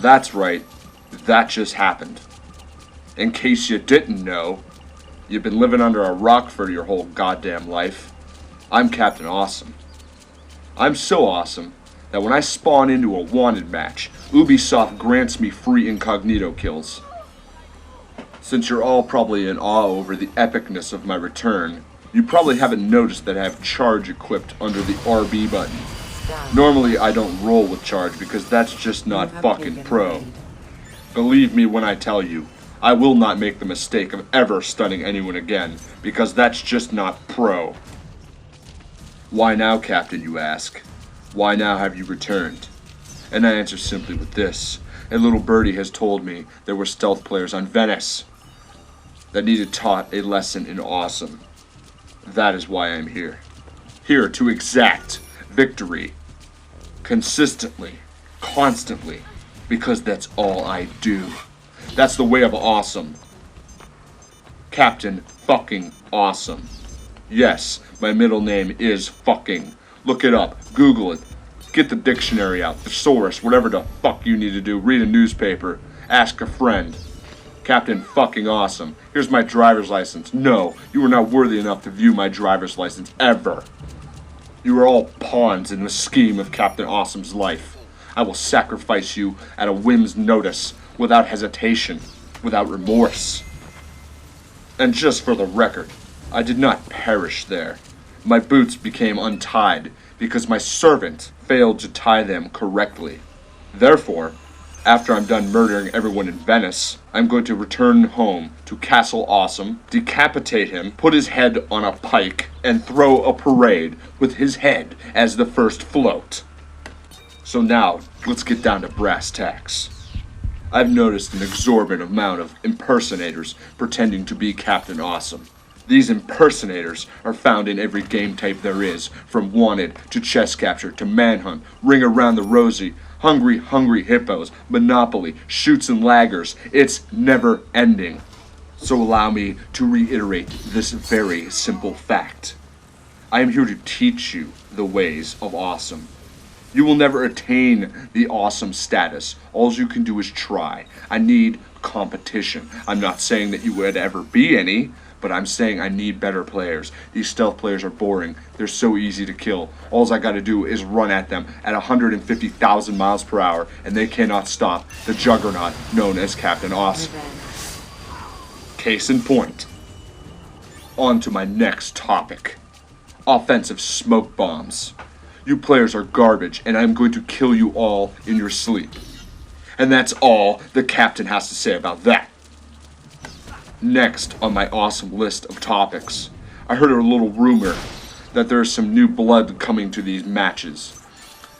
That's right, that just happened. In case you didn't know, you've been living under a rock for your whole goddamn life. I'm Captain Awesome. I'm so awesome that when I spawn into a wanted match, Ubisoft grants me free incognito kills. Since you're all probably in awe over the epicness of my return, you probably haven't noticed that I have charge equipped under the RB button. Normally I don't roll with charge because that's just not fucking pro. Believe me when I tell you, I will not make the mistake of ever stunning anyone again, because that's just not pro. Why now, Captain, you ask? Why now have you returned? And I answer simply with this. A little birdie has told me there were stealth players on Venice that needed taught a lesson in awesome. That is why I'm here. Here to exact victory. Consistently. Constantly. Because that's all I do. That's the way of awesome. Captain fucking Awesome. Yes, my middle name is fucking. Look it up. Google it. Get the dictionary out. Thesaurus. Whatever the fuck you need to do. Read a newspaper. Ask a friend. Captain fucking Awesome. Here's my driver's license. No, you are not worthy enough to view my driver's license ever. You are all pawns in the scheme of Captain Awesome's life. I will sacrifice you at a whim's notice, without hesitation, without remorse. And just for the record, I did not perish there. My boots became untied because my servant failed to tie them correctly. Therefore, after I'm done murdering everyone in Venice, I'm going to return home to Castle Awesome, decapitate him, put his head on a pike, and throw a parade with his head as the first float. So now, let's get down to brass tacks. I've noticed an exorbitant amount of impersonators pretending to be Captain Awesome. These impersonators are found in every game type there is, from Wanted to Chess Capture to Manhunt, Ring Around the Rosie, Hungry Hippos, Monopoly, Shoots and Laggers. It's never ending. So allow me to reiterate this very simple fact. I am here to teach you the ways of awesome. You will never attain the awesome status. All you can do is try. I need competition. I'm not saying that you would ever be any, but I'm saying I need better players. These stealth players are boring. They're so easy to kill. All I gotta do is run at them at 150,000 miles per hour, and they cannot stop the juggernaut known as Captain Awesome. Case in point. On to my next topic. Offensive smoke bombs. You players are garbage, and I'm going to kill you all in your sleep. And that's all the captain has to say about that. Next on my awesome list of topics, I heard a little rumor that there's some new blood coming to these matches.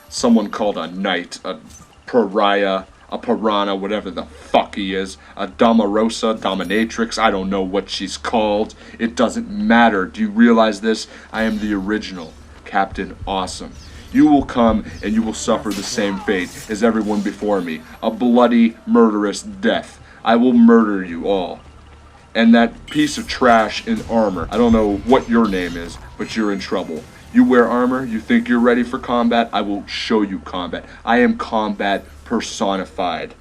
Someone called a knight, a pariah, a piranha, whatever the fuck he is, a Damarosa, dominatrix, I don't know what she's called. It doesn't matter. Do you realize this? I am the original Captain Awesome. You will come and you will suffer the same fate as everyone before me. A bloody, murderous death. I will murder you all. And that piece of trash in armor, I don't know what your name is, but you're in trouble. You wear armor, you think you're ready for combat, I will show you combat. I am combat personified.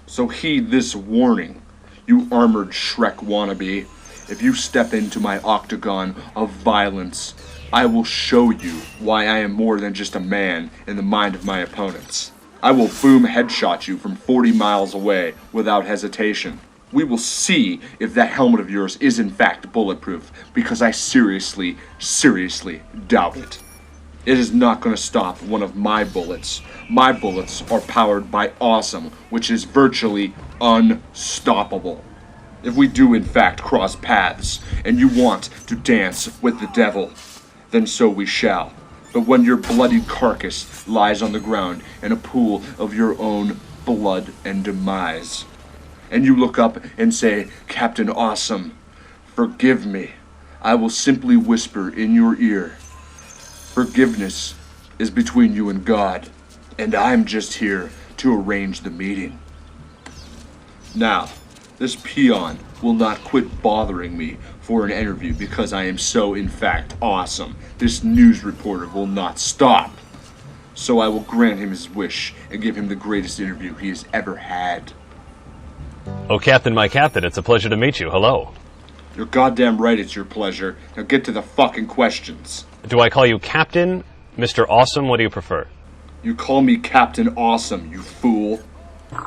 So heed this warning, you armored Shrek wannabe. If you step into my octagon of violence, I will show you why I am more than just a man in the mind of my opponents. I will boom headshot you from 40 miles away without hesitation. We will see if that helmet of yours is in fact bulletproof, because I seriously doubt it. It is not going to stop one of my bullets. My bullets are powered by awesome, which is virtually unstoppable. If we do in fact cross paths, and you want to dance with the devil, then so we shall. But when your bloody carcass lies on the ground in a pool of your own blood and demise, and you look up and say, Captain Awesome, forgive me, I will simply whisper in your ear, forgiveness is between you and God, and I'm just here to arrange the meeting. Now, this peon will not quit bothering me for an interview because I am so, in fact, awesome. This news reporter will not stop. So I will grant him his wish and give him the greatest interview he has ever had. Oh, Captain, my captain, it's a pleasure to meet you. Hello. You're goddamn right it's your pleasure. Now get to the fucking questions. Do I call you Captain, Mr. Awesome? What do you prefer? You call me Captain Awesome, you fool.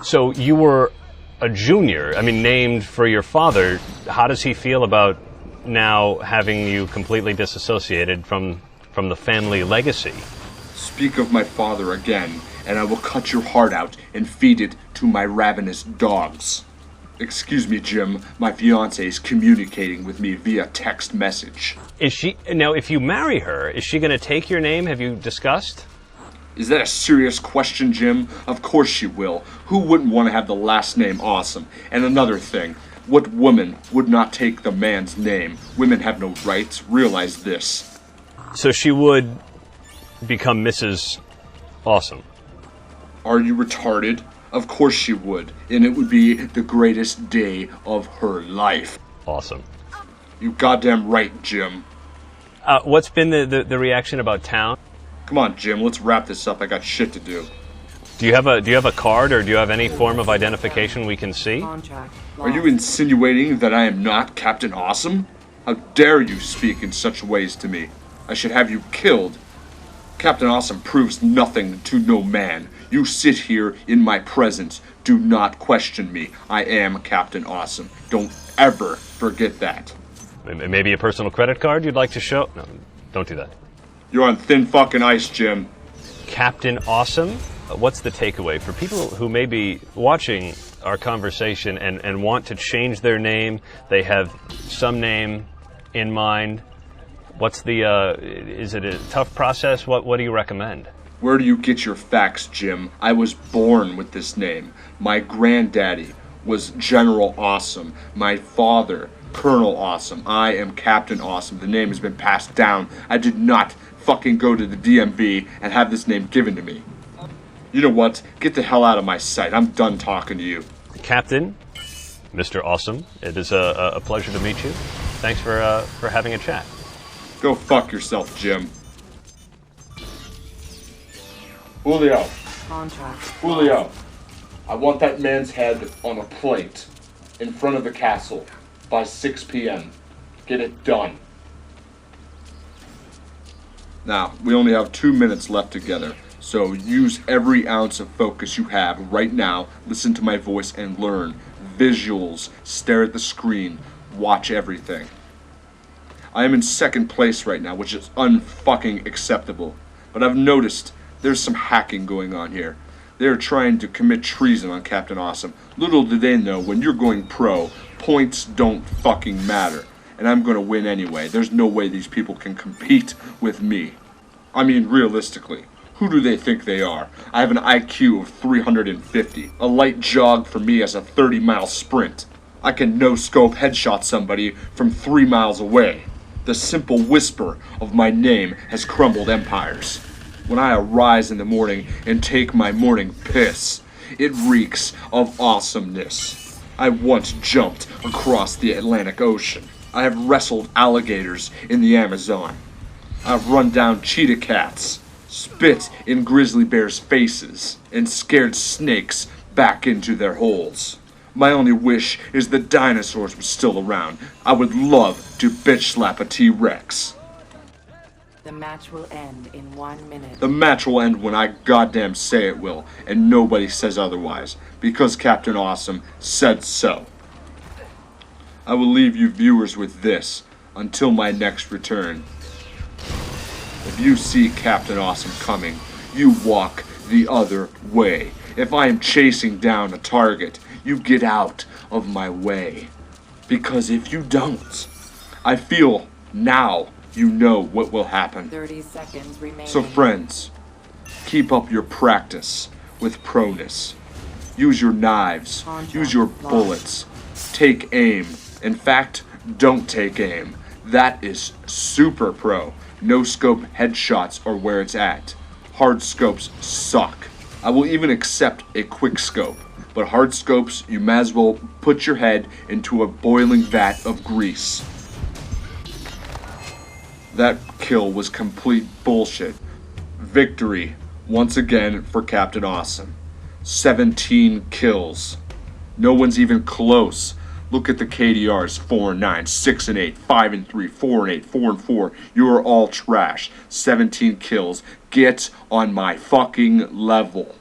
So you were a junior, named for your father. How does he feel about now having you completely disassociated from the family legacy? Speak of my father again, and I will cut your heart out and feed it to my ravenous dogs. Excuse me, Jim, my fiancée is communicating with me via text message. Now, if you marry her, is she going to take your name? Have you discussed? Is that a serious question, Jim? Of course she will. Who wouldn't want to have the last name Awesome? And another thing, what woman would not take the man's name? Women have no rights. Realize this. So she would become Mrs. Awesome. Are you retarded? Of course she would, and it would be the greatest day of her life. Awesome. You goddamn right, Jim. What's been the reaction about town? Come on, Jim, let's wrap this up. I got shit to do. Do you have a card, or do you have any form of identification we can see? Are you insinuating that I am not Captain Awesome? How dare you speak in such ways to me? I should have you killed. Captain Awesome proves nothing to no man. You sit here in my presence. Do not question me. I am Captain Awesome. Don't ever forget that. Maybe a personal credit card you'd like to show? No, don't do that. You're on thin fucking ice, Jim. Captain Awesome? What's the takeaway? For people who may be watching our conversation and want to change their name, they have some name in mind. What's is it a tough process? What do you recommend? Where do you get your facts, Jim? I was born with this name. My granddaddy was General Awesome. My father, Colonel Awesome. I am Captain Awesome. The name has been passed down. I did not fucking go to the DMV and have this name given to me. You know what? Get the hell out of my sight. I'm done talking to you. Captain, Mr. Awesome, it is a pleasure to meet you. Thanks for having a chat. Go fuck yourself, Jim. Julio. Julio. I want that man's head on a plate in front of the castle by 6 p.m. Get it done. Now, we only have 2 minutes left together, so use every ounce of focus you have right now. Listen to my voice and learn. Visuals. Stare at the screen. Watch everything. I am in second place right now, which is unfucking acceptable. But I've noticed there's some hacking going on here. They're trying to commit treason on Captain Awesome. Little do they know, when you're going pro, points don't fucking matter. And I'm gonna win anyway. There's no way these people can compete with me. I mean, realistically, who do they think they are? I have an IQ of 350. A light jog for me as a 30-mile sprint. I can no-scope headshot somebody from 3 miles away. The simple whisper of my name has crumbled empires. When I arise in the morning and take my morning piss, it reeks of awesomeness. I once jumped across the Atlantic Ocean. I have wrestled alligators in the Amazon. I've run down cheetah cats, spit in grizzly bears' faces, and scared snakes back into their holes. My only wish is the dinosaurs were still around. I would love to bitch slap a T-Rex. The match will end in 1 minute. The match will end when I goddamn say it will, and nobody says otherwise, because Captain Awesome said so. I will leave you viewers with this until my next return. If you see Captain Awesome coming, you walk the other way. If I am chasing down a target, you get out of my way. Because if you don't, I feel now you know what will happen. 30 seconds remaining. So friends, keep up your practice with PRO-NESS. Use your knives, use your bullets, take aim. In fact, don't take aim. That is super pro. No scope headshots are where it's at. Hard scopes suck. I will even accept a quick scope. But hard scopes, you might as well put your head into a boiling vat of grease. That kill was complete bullshit. Victory Once again for Captain Awesome. 17 kills. No one's even close. Look at the KDRs, 4 and 9, 6 and 8, 5 and 3, 4 and 8, 4 and 4. You are all trash. 17 kills. Get on my fucking level.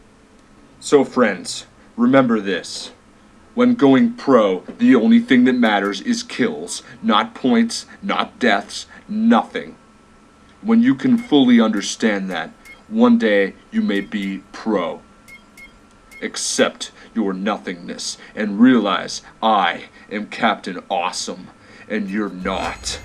So friends, remember this. When going pro, the only thing that matters is kills. Not points, not deaths, nothing. When you can fully understand that, one day you may be pro. Accept your nothingness and realize I am Captain Awesome and you're not.